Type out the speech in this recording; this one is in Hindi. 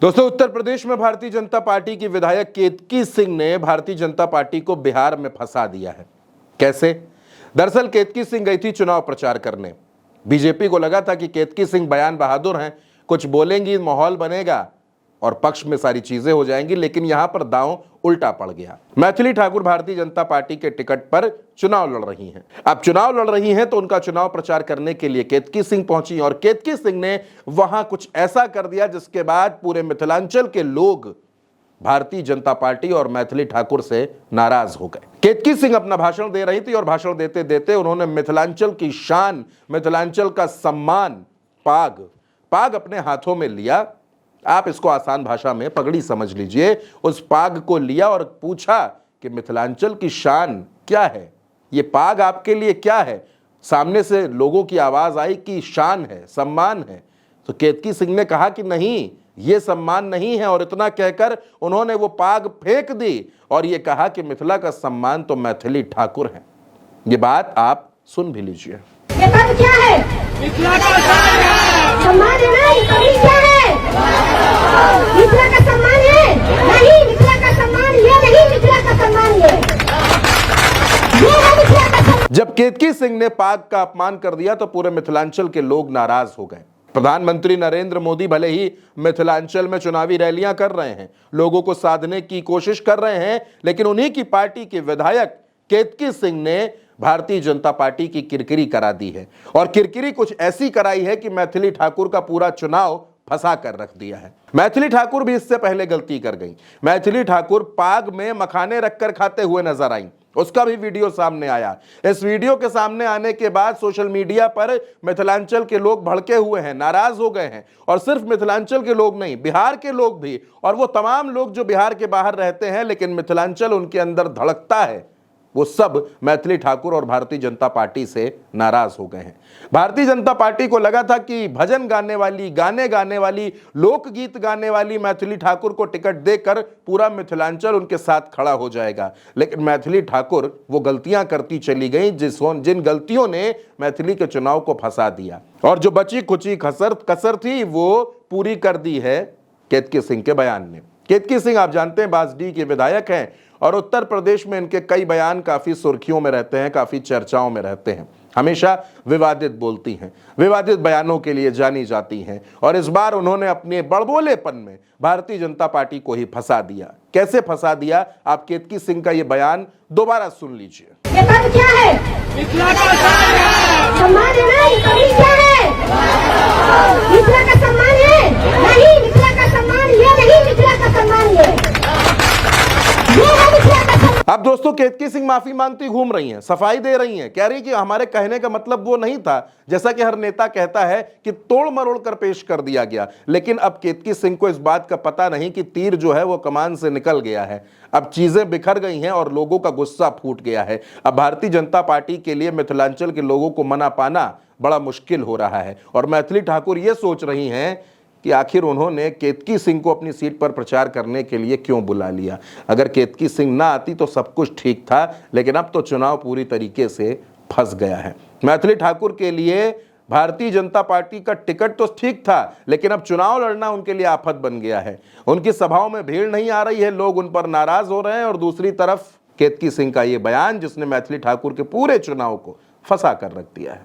दोस्तों, उत्तर प्रदेश में भारतीय जनता पार्टी की विधायक केतकी सिंह ने भारतीय जनता पार्टी को बिहार में फंसा दिया है। कैसे? दरअसल केतकी सिंह गई थी चुनाव प्रचार करने। बीजेपी को लगा था कि केतकी सिंह बयान बहादुर हैं, कुछ बोलेंगी माहौल बनेगा और पक्ष में सारी चीजें हो जाएंगी, लेकिन यहां पर दांव उल्टा पड़ गया। मैथिली ठाकुर भारतीय जनता पार्टी के टिकट पर चुनाव लड़ रही हैं। अब चुनाव लड़ रही हैं तो उनका चुनाव प्रचार करने के लिए केतकी सिंह पहुंची और केतकी सिंह ने वहां कुछ ऐसा कर दिया जिसके बाद पूरे मिथिलांचल के लोग भारतीय जनता पार्टी और मैथिली ठाकुर से नाराज हो गए। केतकी सिंह अपना भाषण दे रही थी और भाषण देते देते उन्होंने मिथिलांचल की शान, मिथिलांचल का सम्मान पाग अपने हाथों में लिया। आप इसको आसान भाषा में पगड़ी समझ लीजिए। उस पाग को लिया और पूछा कि मिथिलांचल की शान क्या है, ये पाग आपके लिए क्या है। सामने से लोगों की आवाज आई कि शान है, सम्मान है। तो केतकी सिंह ने कहा कि नहीं, ये सम्मान नहीं है, और इतना कहकर उन्होंने वो पाग फेंक दी और ये कहा कि मिथिला का सम्मान तो मैथिली ठाकुर है। ये बात आप सुन भी लीजिए। ये पद क्या है? मिथिला का सम्मान है ना, ये पद क्या है? मिथिला का सम्मान है? नहीं, मिथिला का सम्मान ये नहीं, मिथिला का सम्मान ये है मिथिला का सम्मान। जब केतकी सिंह ने पाग का अपमान कर दिया तो पूरे मिथिलांचल के लोग नाराज हो गए। प्रधानमंत्री नरेंद्र मोदी भले ही मिथिलांचल में चुनावी रैलियां कर रहे हैं, लोगों को साधने की कोशिश कर रहे हैं, लेकिन उन्हीं की पार्टी के विधायक केतकी सिंह ने भारतीय जनता पार्टी की किरकिरी करा दी है। और किरकिरी कुछ ऐसी कराई है कि मैथिली ठाकुर का पूरा चुनाव फंसा कर रख दिया है। मैथिली ठाकुर भी इससे पहले गलती कर गई। मैथिली ठाकुर पाग में मखाने रखकर खाते हुए नजर आई, उसका भी वीडियो सामने आया। इस वीडियो के सामने आने के बाद सोशल मीडिया पर मिथिलांचल के लोग भड़के हुए हैं, नाराज हो गए हैं। और सिर्फ मिथिलांचल के लोग नहीं, बिहार के लोग भी, और वो तमाम लोग जो बिहार के बाहर रहते हैं लेकिन मिथिलांचल उनके अंदर धड़कता है, वो सब मैथिली ठाकुर और भारतीय जनता पार्टी से नाराज हो गए हैं। भारतीय जनता पार्टी को लगा था कि भजन गाने वाली, गाने गाने वाली, लोकगीत गाने वाली मैथिली ठाकुर को टिकट देकर पूरा मिथिलांचल उनके साथ खड़ा हो जाएगा, लेकिन मैथिली ठाकुर वो गलतियां करती चली गई जिन गलतियों ने मैथिली के चुनाव को फंसा दिया। और जो बची खुची कसर थी वो पूरी कर दी है केतकी सिंह के बयान ने। केतकी सिंह आप जानते हैं बांसडीह के विधायक हैं और उत्तर प्रदेश में इनके कई बयान काफी सुर्खियों में रहते हैं, काफी चर्चाओं में रहते हैं। हमेशा विवादित बोलती हैं, विवादित बयानों के लिए जानी जाती हैं, और इस बार उन्होंने अपने बड़बोलेपन में भारतीय जनता पार्टी को ही फंसा दिया। कैसे फंसा दिया, आप केतकी सिंह का ये बयान दोबारा सुन लीजिए। ये पद क्या है? मिथिला का सम्मान है ना, ये पद क्या है? मिथिला का सम्मान है? नहीं, मिथिला का सम्मान ये नहीं, मिथिला का सम्मान ये है मिथिला का सम्मान। अब दोस्तों, केतकी सिंह माफी मांगती घूम रही हैं, सफाई दे रही हैं, कह रही कि हमारे कहने का मतलब वो नहीं था, जैसा कि हर नेता कहता है कि तोड़ मरोड़ कर पेश कर दिया गया। लेकिन अब केतकी सिंह को इस बात का पता नहीं कि तीर जो है वो कमान से निकल गया है। अब चीजें बिखर गई हैं और लोगों का गुस्सा फूट गया है। अब भारतीय जनता पार्टी के लिए मिथिलांचल के लोगों को मना पाना बड़ा मुश्किल हो रहा है। और मैथिली ठाकुर ये सोच रही हैं कि आखिर उन्होंने केतकी सिंह को अपनी सीट पर प्रचार करने के लिए क्यों बुला लिया। अगर केतकी सिंह ना आती तो सब कुछ ठीक था, लेकिन अब तो चुनाव पूरी तरीके से फंस गया है। मैथिली ठाकुर के लिए भारतीय जनता पार्टी का टिकट तो ठीक था, लेकिन अब चुनाव लड़ना उनके लिए आफत बन गया है। उनकी सभाओं में भीड़ नहीं आ रही है, लोग उन पर नाराज हो रहे हैं, और दूसरी तरफ केतकी सिंह का ये बयान जिसने मैथिली ठाकुर के पूरे चुनाव को फंसा कर रख दिया है।